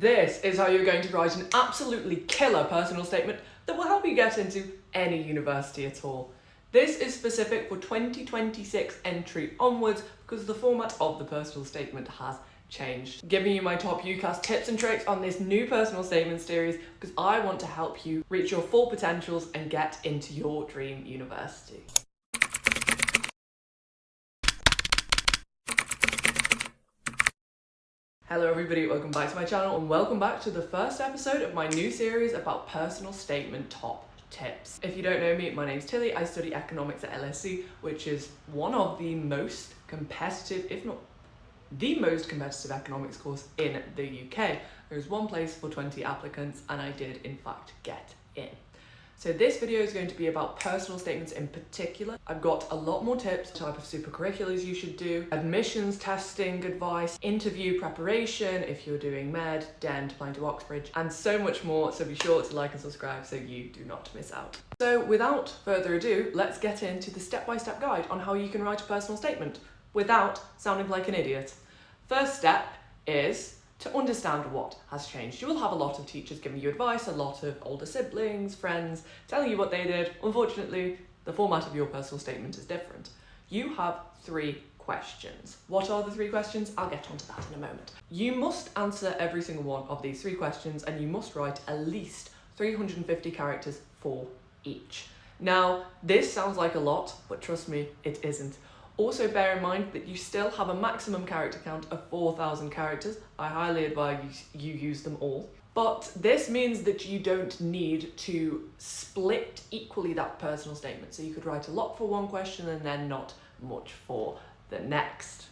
This is how you're going to write an absolutely killer personal statement that will help you get into any university at all. This is specific for 2026 entry onwards because the format of the personal statement has changed. Giving you my top UCAS tips and tricks on this new personal statement series because I want to help you reach your full potentials and get into your dream university. Hello everybody, welcome back to my channel and welcome back to the first episode of my new series about personal statement top tips. If you don't know me, my name's Tilly. I study economics at LSE, which is one of the most competitive, if not the most competitive economics course in the UK. There's one place for 20 applicants and I did in fact get in. So this video is going to be about personal statements in particular. I've got a lot more tips, type of supercurriculars you should do, admissions testing advice, interview preparation if you're doing med, dent, applying to Oxbridge, and so much more. So be sure to like and subscribe so you do not miss out. So without further ado, let's get into the step-by-step guide on how you can write a personal statement without sounding like an idiot. First step is to understand what has changed. You will have a lot of teachers giving you advice, a lot of older siblings, friends, telling you what they did. Unfortunately, the format of your personal statement is different. You have 3 questions. What are the 3 questions? I'll get onto that in a moment. You must answer every single one of these 3 questions and you must write at least 350 characters for each. Now, this sounds like a lot, but trust me, it isn't. Also bear in mind that you still have a maximum character count of 4,000 characters. I highly advise you use them all. But this means that you don't need to split equally that personal statement. So you could write a lot for one question and then not much for the next.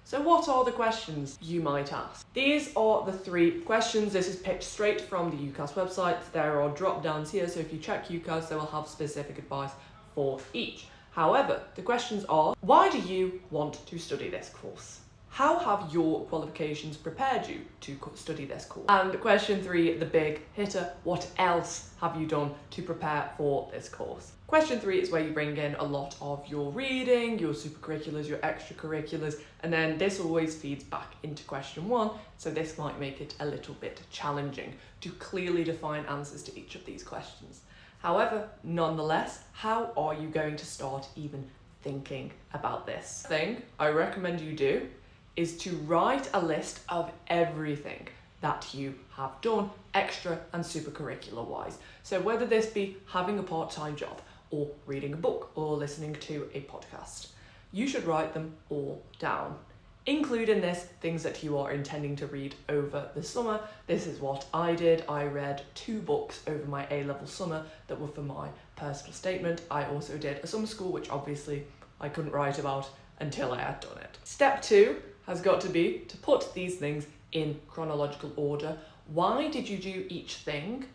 So what are the questions, you might ask? These are the 3 questions. This is picked straight from the UCAS website. There are drop downs here, so if you check UCAS, they will have specific advice for each. However, the questions are, why do you want to study this course? How have your qualifications prepared you to study this course? And question 3, the big hitter, what else have you done to prepare for this course? Question 3 is where you bring in a lot of your reading, your supercurriculars, your extracurriculars, and then this always feeds back into question 1, so this might make it a little bit challenging to clearly define answers to each of these questions. However, nonetheless, how are you going to start even thinking about this? Thing I recommend you do is to write a list of everything that you have done extra and supercurricular wise. So whether this be having a part-time job or reading a book or listening to a podcast, you should write them all down. Include in this things that you are intending to read over the summer. This is what I did. I read 2 books over my A-level summer that were for my personal statement. I also did a summer school, which obviously I couldn't write about until I had done it. Step 2 has got to be to put these things in chronological order. Why did you do each thing?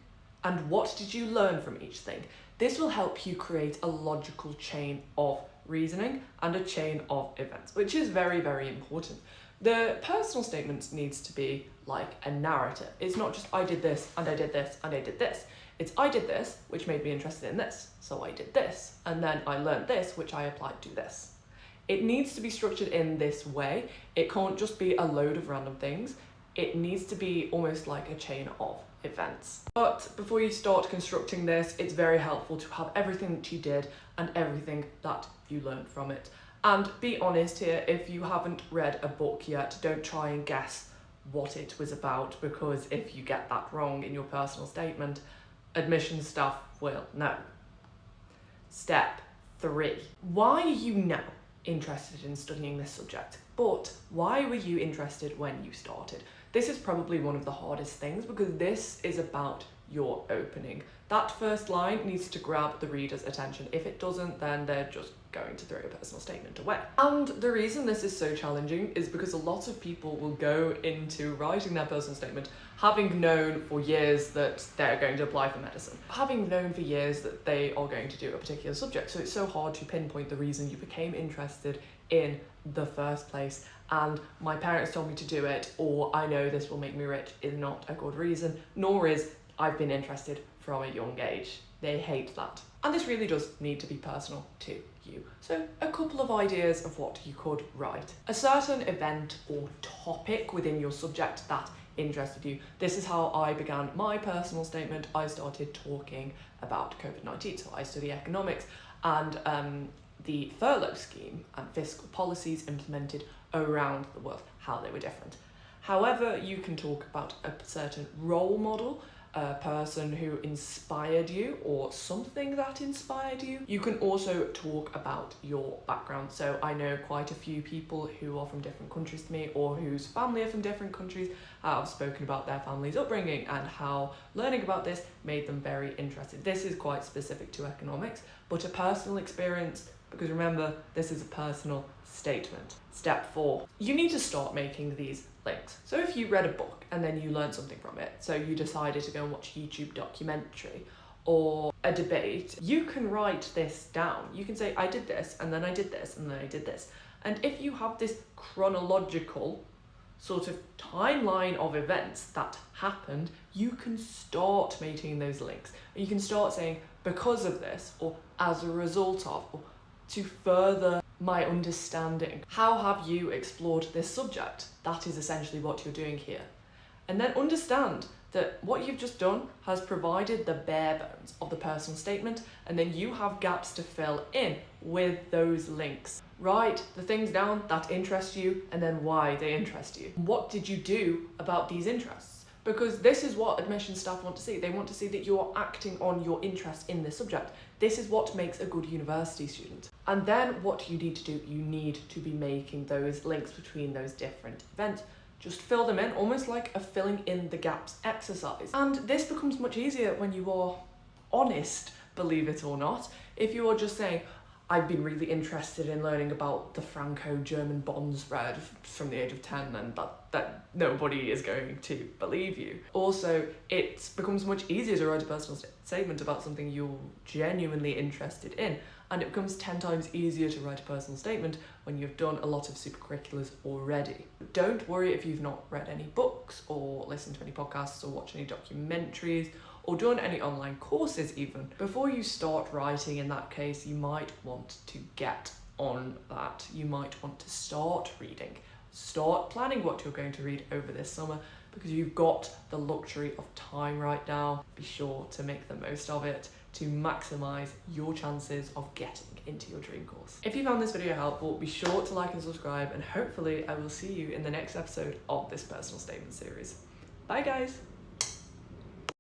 And what did you learn from each thing? This will help you create a logical chain of reasoning and a chain of events, which is very, very important. The personal statements needs to be like a narrative. It's not just I did this and I did this and I did this. It's I did this, which made me interested in this, so I did this, and then I learned this, which I applied to this. It needs to be structured in this way. It can't just be a load of random things. It needs to be almost like a chain of events. But before you start constructing this, it's very helpful to have everything that you did and everything that you learned from it. And be honest here, if you haven't read a book yet, don't try and guess what it was about, because if you get that wrong in your personal statement, admissions staff will know. Step 3. Why are you now interested in studying this subject? But why were you interested when you started? This is probably one of the hardest things because this is about your opening. That first line needs to grab the reader's attention. If it doesn't, then they're just going to throw your personal statement away. And the reason this is so challenging is because a lot of people will go into writing their personal statement having known for years that they're going to apply for medicine, having known for years that they are going to do a particular subject. So it's so hard to pinpoint the reason you became interested in the first place. And my parents told me to do it, or I know this will make me rich, is not a good reason, nor is I've been interested from a young age. They hate that. And this really does need to be personal to you. So a couple of ideas of what you could write. A certain event or topic within your subject that interested you. This is how I began my personal statement. I started talking about COVID-19. So I study economics and the furlough scheme and fiscal policies implemented around the world, how they were different. However, you can talk about a certain role model, a person who inspired you or something that inspired you. You can also talk about your background. So I know quite a few people who are from different countries to me or whose family are from different countries. I've spoken about their family's upbringing and how learning about this made them very interested. This is quite specific to economics, but a personal experience, because remember, this is a personal statement. Step 4, you need to start making these links. So if you read a book and then you learned something from it, so you decided to go and watch a YouTube documentary or a debate, you can write this down. You can say, I did this, and then I did this, and then I did this. And if you have this chronological sort of timeline of events that happened, you can start making those links. You can start saying, because of this, or as a result of, or to further my understanding. How have you explored this subject? That is essentially what you're doing here. And then understand that what you've just done has provided the bare bones of the personal statement, and then you have gaps to fill in with those links. Write the things down that interest you and then why they interest you. What did you do about these interests? Because this is what admissions staff want to see. They want to see that you're acting on your interest in this subject. This is what makes a good university student. And then what you need to do, you need to be making those links between those different events. Just fill them in, almost like a filling in the gaps exercise. And this becomes much easier when you are honest, believe it or not. If you are just saying, I've been really interested in learning about the Franco-German bond spread from the age of 10, then that nobody is going to believe you. Also, it becomes much easier to write a personal statement about something you're genuinely interested in, and it becomes 10 times easier to write a personal statement when you've done a lot of supercurriculars already. Don't worry if you've not read any books or listened to any podcasts or watched any documentaries or done any online courses even. Before you start writing, in that case, you might want to get on that. You might want to start reading. Start planning what you're going to read over this summer, because you've got the luxury of time right now. Be sure to make the most of it to maximize your chances of getting into your dream course. If you found this video helpful, be sure to like and subscribe, and hopefully I will see you in the next episode of this personal statement series. Bye guys!